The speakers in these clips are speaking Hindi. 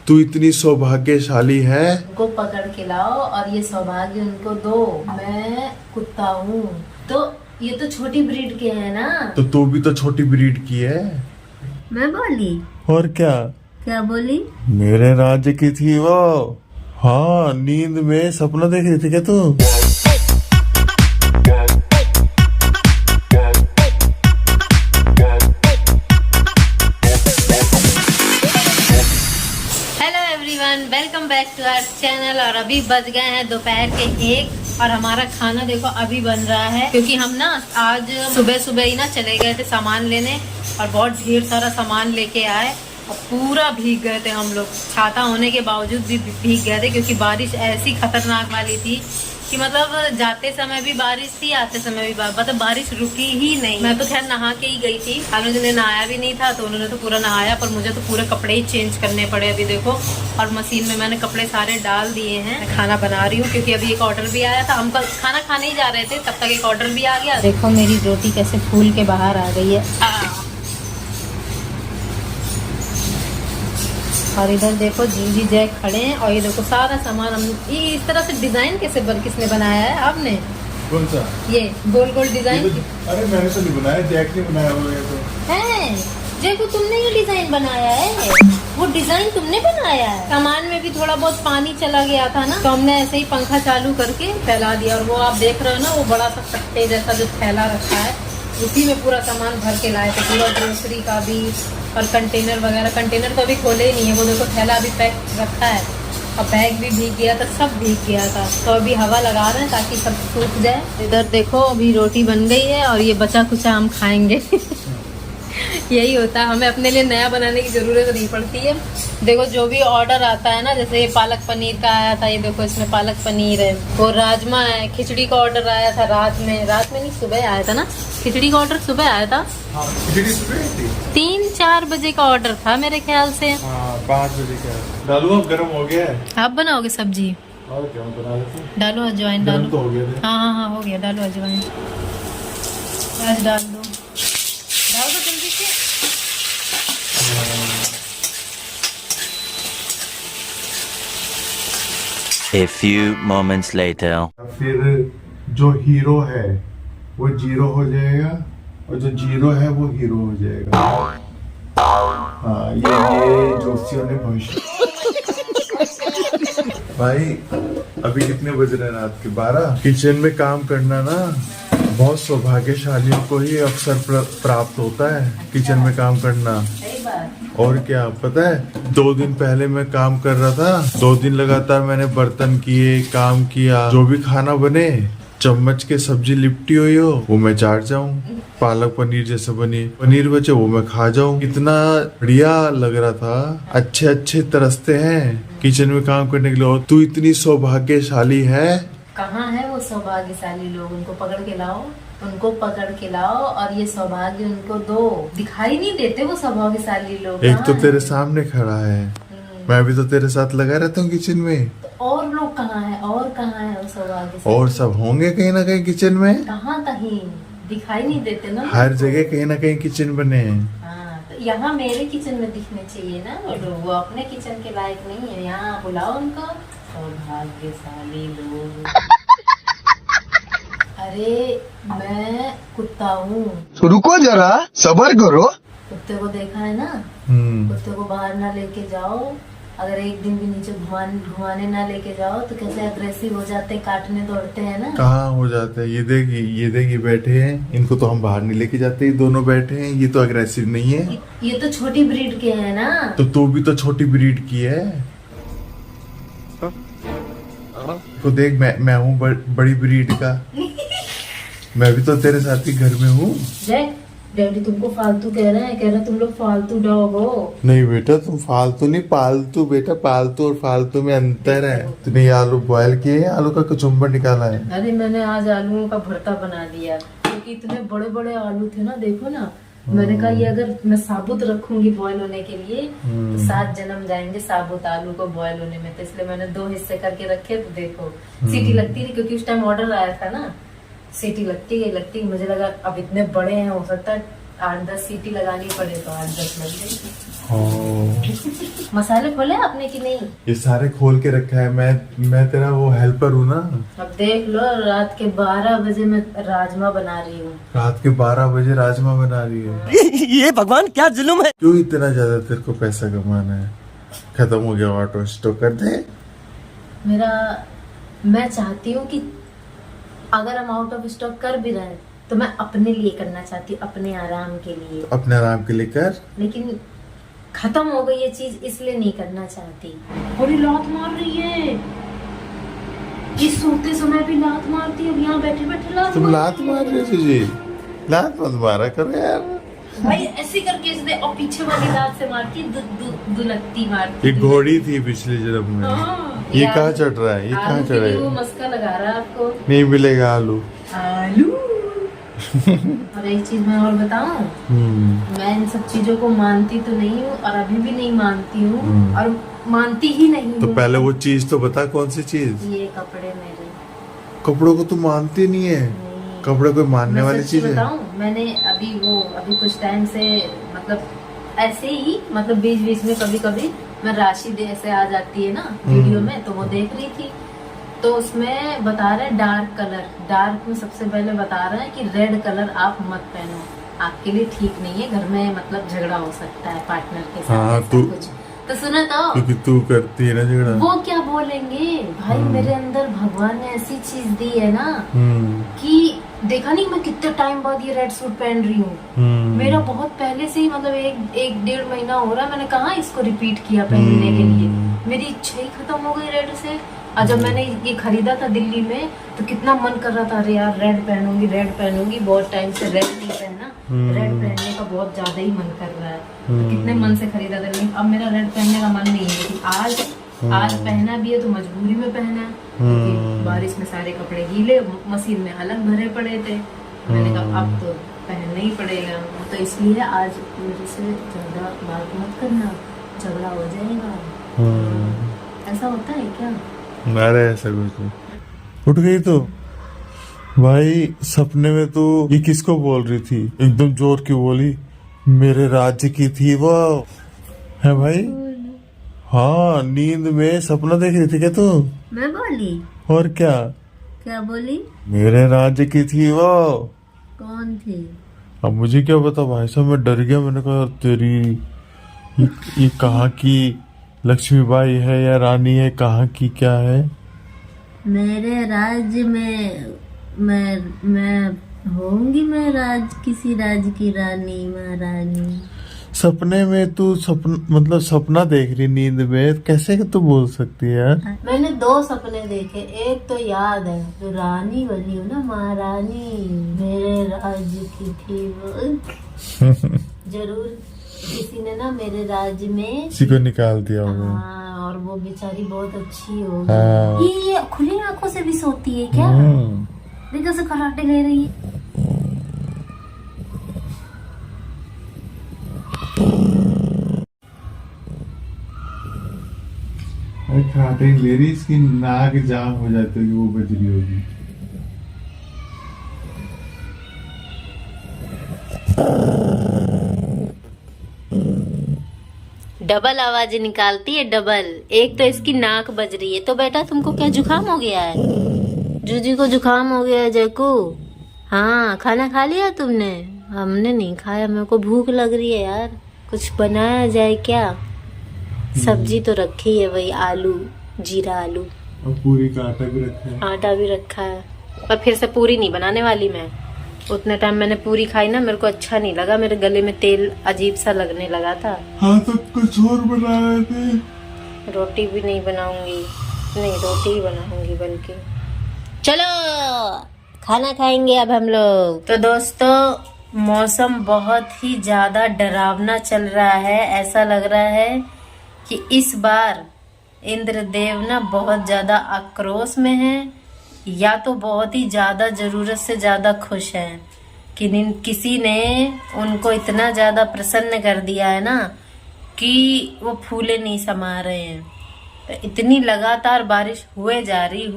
तू इतनी सौभाग्यशाली है। उनको पकड़ के लाओ और ये सौभाग्य उनको दो। मैं कुत्ता हूँ तो ये तो छोटी ब्रीड के हैं ना। तो तू भी तो छोटी ब्रीड की है। मैं बोली? और क्या? क्या बोली? मेरे राज्य की थी वो। हाँ, नींद में सपना देख रही थी क्या तू? Welcome back to our channel. और अभी बज गए हैं दोपहर के 1 और हमारा खाना देखो अभी बन रहा है, क्योंकि हम ना आज सुबह सुबह ही ना चले गए थे सामान लेने और बहुत ढेर सारा सामान लेके आए और पूरा भीग गए थे हम लोग। छाता होने के बावजूद भी भीग गए थे, क्योंकि बारिश ऐसी खतरनाक वाली थी कि मतलब जाते समय भी बारिश थी, आते समय भी मतलब बारिश रुकी ही नहीं। मैं तो खैर नहा के ही गई थी, अनुज ने नहाया भी नहीं था तो उन्होंने तो पूरा नहाया, पर मुझे तो पूरे कपड़े ही चेंज करने पड़े अभी देखो। और मशीन में मैंने कपड़े सारे डाल दिए हैं। मैं खाना बना रही हूँ क्योंकि अभी एक ऑर्डर भी आया था। हम कल खाना खाने ही जा रहे थे, तब तक एक ऑर्डर भी आ गया। देखो मेरी रोटी कैसे फूल के बाहर आ गई है। और इधर देखो जीजी जैक खड़े हैं और ये देखो सारा सामान हम ये इस तरह से डिजाइन किसने बनाया है आपने? कौन सा? ये गोल गोल डिजाइन। अरे मैंने तो नहीं बनाया, जैक ने बनाया हुआ है। तो है जैक को तुमने ये डिजाइन बनाया है? वो डिजाइन तुमने बनाया है? सामान में भी थोड़ा बहुत पानी चला गया था ना, तो हमने ऐसे ही पंखा चालू करके फैला दिया। और वो आप देख रहे हो ना, वो बड़ा सा कट्टे जैसा जो थैला रखा है, उसी में पूरा सामान भर के लाए थे, पूरा ग्रोसरी का भी और कंटेनर वगैरह। कंटेनर तो अभी खोले ही नहीं है, वो देखो थैला अभी पैक रखा है और बैग भी भीग गया था, सब भीग गया था। तो अभी हवा लगा रहे हैं ताकि सब सूख जाए। इधर देखो अभी रोटी बन गई है और ये बचा कुचा हम खाएंगे। यही होता है, हमें अपने लिए नया बनाने की जरूरत नहीं पड़ती है। देखो जो भी ऑर्डर आता है ना, जैसे ये पालक पनीर का आया था, ये देखो इसमें पालक पनीर है, वो राजमा है, खिचड़ी का ऑर्डर आया था रात में नहीं सुबह आया था ना, खिचड़ी का ऑर्डर सुबह आया था। हाँ, खिचड़ी सुबह थी। 3-4 बजे का ऑर्डर था मेरे ख्याल से। हाँ, 5 बजे का। डालू अब गर्म हो गया है। आप बनाओगे सब्जी? और क्या बना लेते हैं? डालो अजवाइन डालो। तो हो गया था। हाँ हो गया। डालो अजवाइन, प्याज डाल दो जल्दी से। A few moments later. फिर जो हीरो है वो जीरो हो जाएगा और जो जीरो है वो हीरो हो जाएगा। हाँ, ये जोशियों ने भविष्य। भाई अभी कितने बज रहे हैं? रात के 12। किचन में काम करना ना बहुत सौभाग्यशालियों को ही अवसर प्राप्त होता है, किचन में काम करना। और क्या पता है, 2 दिन पहले मैं काम कर रहा था, 2 दिन लगातार मैंने बर्तन किए, काम किया। जो भी खाना बने, चम्मच के सब्जी लिपटी हुई हो वो मैं चाट जाऊं, पालक पनीर जैसे बनी, पनीर बचे वो मैं खा जाऊं। इतना बढ़िया लग रहा था। अच्छे तरसते हैं किचन में काम करने के लिए। और तू इतनी सौभाग्यशाली है। कहाँ है वो सौभाग्यशाली लोग? उनको पकड़ के लाओ, उनको पकड़ के लाओ और ये सौभाग्य उनको दो। दिखाई नहीं देते वो सौभाग्यशाली लोग। एक तो तेरे सामने खड़ा है, मैं भी तो तेरे साथ लगा रहता हूँ किचन में। और लोग कहाँ है? और कहाँ है वो सौभाग्यशाली? और सब होंगे कहीं ना कहीं किचन में। कहाँ? कहीं दिखाई नहीं देते ना। हर जगह कहीं ना कहीं किचन बने हैं। हाँ, तो यहाँ मेरे किचन में दिखने चाहिए ना वो लोग। वो अपने किचन के लायक नहीं है। यहाँ बुलाओ उनको, सौभाग्यशाली लोग। अरे मैं कुत्ता हूँ। रुको जरा, सब्र करो। कुत्ते को देखा है ना, हम्म। कुत्ते को बाहर ना लेके जाओ, अगर एक दिन भी नीचे घुमाने ना लेके जाओ तो कैसे अग्रेसिव हो जाते, काटने दौड़ते हैं ना। कहाँ हो जाता है? ये देखी बैठे हैं, इनको तो हम बाहर नहीं लेके जाते। ये दोनों बैठे हैं, ये तो अग्रेसिव नहीं है। ये तो छोटी ब्रीड के हैं ना। तो तू भी तो छोटी ब्रीड की है। तो देख मैं हूँ बड़ी ब्रीड का। मैं भी तो तेरे साथ ही घर में हूँ। डैडी तुमको फालतू कह रहे हैं, कह रहे तुम लोग फालतू डॉग हो। नहीं बेटा, तुम फालतू नहीं, पालतू बेटा। पालतू और फालतू में अंतर है। तूने ये आलू बॉयल किए हैं, आलू का कचुम्बर निकाला है। अरे मैंने आज आलूओं का भरता बना दिया, क्योंकि इतने बड़े बड़े आलू थे ना, देखो ना। मैंने कहा ये अगर मैं साबुत रखूंगी बॉयल होने के लिए तो 7 जन्म जाएंगे साबुत आलू को बॉयल होने में। तो इसलिए मैंने 2 हिस्से करके रखे। तो देखो सीटी लगती रही, क्योंकि उस टाइम ऑर्डर आया था ना। सीटी लगती गई। मुझे लगा अब इतने बड़े हैं, हो सकता है 8-10 सीटी लगानी पड़े तो 8-10 लग जाएगी। हाँ। मसाले खोले आपने कि नहीं? ये सारे खोल के रखा है। मैं तेरा वो हेल्पर हूँ ना। अब देख लो, रात के 12 बजे मैं राजमा बना रही हूँ। रात के 12 बजे राजमा बना रही है। ये भगवान क्या जुल्म है। क्यों इतना ज्यादा तेरे को पैसा कमाना है? खत्म हो गया ऑटो स्टॉक कर दे। मैं चाहती हूँ कि अगर हम आउट ऑफ स्टॉक कर भी रहे तो मैं अपने लिए करना चाहती हूँ, अपने आराम के लिए। तो अपने आराम के लिए कर। लेकिन खत्म हो गई ये चीज, इसलिए नहीं करना चाहती। बड़ी लात मार रही है, इस सोते समय भी लात मारती है, यहाँ बैठे बैठे लात तुम लात मार रहे हो तुझे? लात मत मारा करो यार। भाई ऐसे करके इसने, और पीछे वाली लात से मारती दुलकती मारती। ये घोड़ी थी पिछले जन्म में। हाँ, ये कहाँ चढ़ रहा है? ये कहाँ आलू के चढ़ा लिए वो है? मस्का लगा रहा है आपको। नहीं मिलेगा आलू। और एक चीज मैं और बताऊं, मैं इन सब चीजों को मानती तो नहीं हूँ और अभी भी नहीं मानती हूँ और मानती ही नहीं तो हूँ। पहले वो चीज तो बता, कौन सी चीज? ये कपड़े मेरे। कपड़ों को तू मानती नहीं है? नहीं। कपड़े कोई मानने मैं वाली सच्ची चीज है? बताऊं, मैंने अभी कुछ टाइम से, मतलब ऐसे ही, मतलब बीच बीच में कभी कभी मैं राशि दे ऐसे आ जाती है ना वीडियो में, तो वो देख रही थी। तो उसमें बता रहे हैं डार्क में सबसे पहले बता रहे हैं कि रेड कलर आप मत पहनो, आपके लिए ठीक नहीं है, घर में मतलब झगड़ा हो सकता है पार्टनर के साथ। हाँ, ऐसा तू- कुछ तो सुना तो क्योंकि तू करती है ना झगड़ा। वो क्या बोलेंगे भाई, मेरे अंदर भगवान ने ऐसी चीज दी है ना कि देखा नहीं, मैं कितने टाइम बाद ये रेड सूट पहन रही हूँ। मेरा बहुत पहले से ही, मतलब एक 1.5 महीना हो रहा है, मैंने कहाँ इसको रिपीट किया पहनने के लिए। मेरी इच्छा ही खत्म हो गई रेड से। और जब मैंने ये खरीदा था दिल्ली में, तो कितना मन कर रहा था, अरे यार रेड पहनूंगी, बहुत टाइम से रेड नहीं पहना, रेड पहनने का बहुत ज्यादा ही मन कर रहा है। तो कितने मन से खरीदा था, लेकिन अब मेरा रेड पहनने का मन नहीं है। लेकिन आज पहना भी है तो मजबूरी में पहना है, क्योंकि बारिश में सारे कपड़े गीले, मशीन में अलग भरे पड़े थे। मैंने कहा अब तो पहनना ही पड़ेगा, तो इसलिए आज मेरे से ज्यादा बात मत करना, झगड़ा हो जाएगा। ऐसा होता है क्या? अरे ऐसा कुछ नहीं। उठ गई तो भाई, सपने में तू ये किसको बोल रही थी? एकदम जोर की बोली, मेरे राज्य की थी वो, है भाई? हाँ, नींद में सपना देख रही थी क्या तू? मैं बोली? और क्या बोली? मेरे राज्य की थी वो। कौन थी? अब मुझे क्या पता भाई साहब, मैं डर गया। मैंने कहा तेरी ये कहाँ की लक्ष्मीबाई है या रानी है, कहाँ की क्या है? मेरे राज्य में मैं होंगी, मैं किसी राज्य की रानी, महारानी। सपने में तू मतलब सपना देख रही नींद में, कैसे तू बोल सकती है यार? मैंने 2 सपने देखे, एक तो याद है जो रानी बनी हूँ ना, महारानी, मेरे राज्य की थी वो। जरूर किसी ने ना मेरे राज्य में किसी को निकाल दिया होगा। हाँ, और वो बेचारी बहुत अच्छी होगी। हाँ। ये खुली आंखों से भी सोती है क्या? देखो से कराटे ले रही है। अरे कराटे ले रही, इसकी नाक जाम हो जाती होगी, वो बज रही होगी। डबल आवाज निकालती है, डबल। एक तो इसकी नाक बज रही है। तो बेटा तुमको क्या जुकाम हो गया है? जूजी को जुकाम हो गया है, जयकू। हाँ, खाना खा लिया तुमने? हमने नहीं खाया, मेरे को भूख लग रही है यार, कुछ बनाया जाए क्या? सब्जी तो रखी है वही आलू, जीरा आलू, और पूरी का आटा भी रखा है। आटा भी रखा है। पर फिर से पूरी नहीं बनाने वाली मैं। उतने टाइम मैंने पूरी खाई ना, मेरे को अच्छा नहीं लगा, मेरे गले में तेल अजीब सा लगने लगा था। हाँ, तो कुछ और बना रहे थे। रोटी भी नहीं बनाऊंगी, नहीं रोटी ही बनाऊंगी बल्कि। चलो खाना खाएंगे अब हम लोग। तो दोस्तों, मौसम बहुत ही ज्यादा डरावना चल रहा है। ऐसा लग रहा है कि इस बार इंद्रदेव ना बहुत ज्यादा आक्रोश में है, या तो बहुत ही ज्यादा जरूरत से ज्यादा खुश हैं कि किसी ने उनको इतना ज्यादा प्रसन्न कर दिया है ना कि वो फूले नहीं समा रहे हैं। तो इतनी लगातार बारिश हुए जा रही,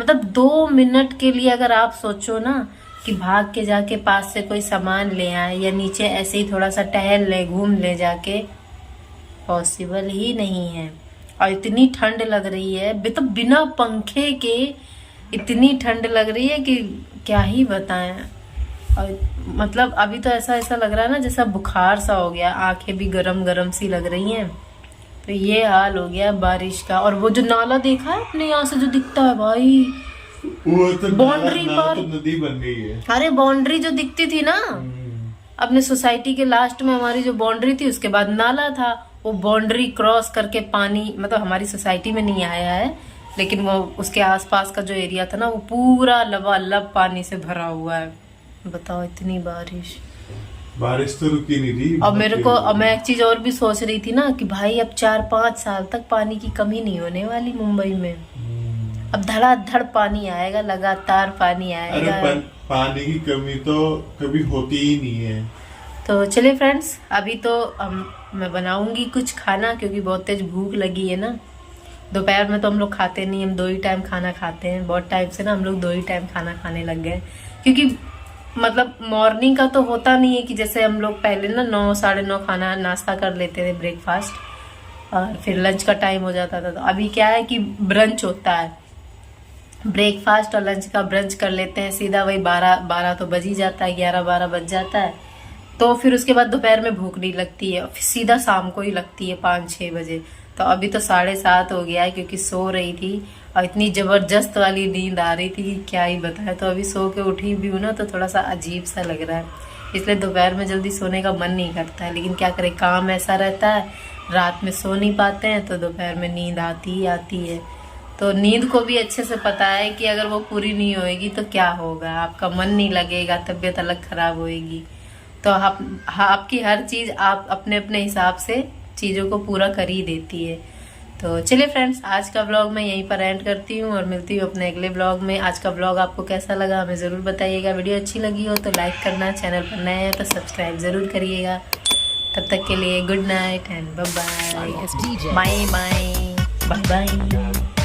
मतलब 2 मिनट के लिए अगर आप सोचो ना, कि भाग के जाके पास से कोई सामान ले आए या नीचे ऐसे ही थोड़ा सा टहल ले, घूम ले जाके, पॉसिबल ही नहीं है। और इतनी ठंड लग रही है, तो बिना पंखे के इतनी ठंड लग रही है कि क्या ही बताएं। और मतलब अभी तो ऐसा लग रहा है ना जैसा बुखार सा हो गया, आंखें भी गरम गरम सी लग रही हैं। तो ये हाल हो गया बारिश का। और वो जो नाला देखा है अपने यहाँ से जो दिखता है भाई, वो तो बाउंड्री पर तो नदी बन गई है। अरे बाउंड्री जो दिखती थी ना अपने सोसाइटी के लास्ट में, हमारी जो बाउंड्री थी उसके बाद नाला था, वो बाउंड्री क्रॉस करके पानी मतलब हमारी सोसाइटी में नहीं आया है, लेकिन वो उसके आसपास का जो एरिया था ना वो पूरा लबालब पानी से भरा हुआ है। बताओ इतनी बारिश तो रुकी नहीं थी। अब मेरे को, अब मैं एक चीज और भी सोच रही थी ना कि भाई अब 4-5 साल तक पानी की कमी नहीं होने वाली मुंबई में। अब धड़ाधड़ पानी आएगा, लगातार पानी आएगा। अरे पानी की कमी तो कभी होती ही नहीं है। तो चलिए फ्रेंड्स, अभी तो मैं बनाऊंगी कुछ खाना, क्योंकि बहुत तेज भूख लगी है ना। दोपहर में तो हम लोग खाते नहीं, हम 2 ही टाइम खाना खाते हैं। बहुत टाइम से ना हम लोग 2 ही टाइम खाना खाने लग गए, क्योंकि मतलब मॉर्निंग का तो होता नहीं है कि जैसे हम लोग पहले ना 9 साढ़े 9 खाना नाश्ता कर लेते थे, ब्रेकफास्ट, और फिर लंच का टाइम हो जाता था। तो अभी क्या है कि ब्रंच होता है, ब्रेकफास्ट और लंच का ब्रंच कर लेते हैं सीधा, वही 12 तो बज ही जाता है, 11-12 बज जाता है। तो फिर उसके बाद दोपहर में भूख नहीं लगती है, फिर सीधा शाम को ही लगती है 5-6 बजे। तो अभी तो 7:30 हो गया है, क्योंकि सो रही थी और इतनी जबरदस्त वाली नींद आ रही थी कि क्या ही बताए। तो अभी सो के उठी भी हूँ ना तो थोड़ा सा अजीब सा लग रहा है, इसलिए दोपहर में जल्दी सोने का मन नहीं करता है। लेकिन क्या करें, काम ऐसा रहता है, रात में सो नहीं पाते हैं, तो दोपहर में नींद आती ही आती है। तो नींद को भी अच्छे से पता है कि अगर वो पूरी नहीं होएगी तो क्या होगा, आपका मन नहीं लगेगा, तबीयत अलग खराब होएगी। तो आपकी हर चीज आप अपने अपने हिसाब से चीजों को पूरा कर ही देती है। तो चलिए फ्रेंड्स, आज का व्लॉग मैं यहीं पर एंड करती हूँ और मिलती हूँ अपने अगले व्लॉग में। आज का व्लॉग आपको कैसा लगा हमें ज़रूर बताइएगा। वीडियो अच्छी लगी हो तो लाइक करना, चैनल पर नए हैं तो सब्सक्राइब ज़रूर करिएगा। तब तक के लिए good night and bye bye bye bye bye bye.